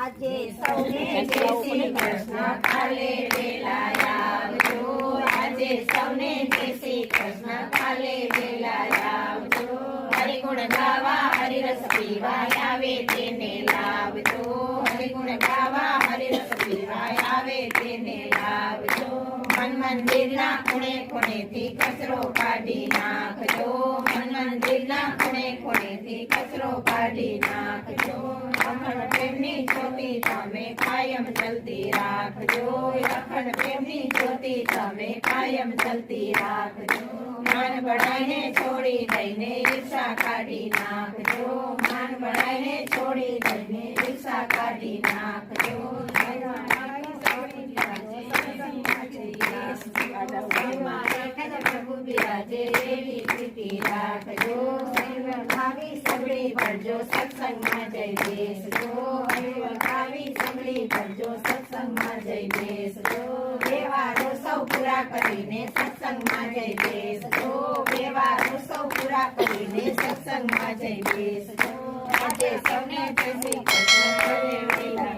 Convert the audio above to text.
આજે સૌને જય શ્રી કૃષ્ણ કાલે વેલા આવજો આજે સૌને જય શ્રી કૃષ્ણ કાલે વેલા આવજો હરિગુણ ગાવા હરિરસ પીવા આવે તેને લાવજો હરિગુણ ગાવા હરિરસ પીવા આવે તેને લાવજો મન મંદિરના ખૂણે ખૂણેથી કચરો કાઢી નાખજો મન મંદિરના ખૂણે ખૂણેથી કચરો કાઢી નાખજો અખંડ પ્રેમની જ્યોતિ તમે કાયમ જલતી રાખજો અખંડ પ્રેમની જ્યોતિ તમે કાયમ જલતી રાખજો માન બળાઈને છોડી દઈને ઈર્ષા કાઢી નાખજો માન બળાઈને છોડી દઈને ઈર્ષા કાઢી નાખજો પ્રભુ બિરાજે એવી પ્રીતિ રાખજો ભાવી સગડી ભરજો સત્સંગમાં જય બેસજો ભાવી સગડી ભરજો સત્સંગમાં જય બેસજો વ્યવહારો સૌ પૂરા કરીને સત્સંગમાં જય બેસજો વ્યવહારો સૌ પૂરા કરીને સત્સંગમાં જય બેસજો આજે સૌને જય શ્રી કૃષ્ણ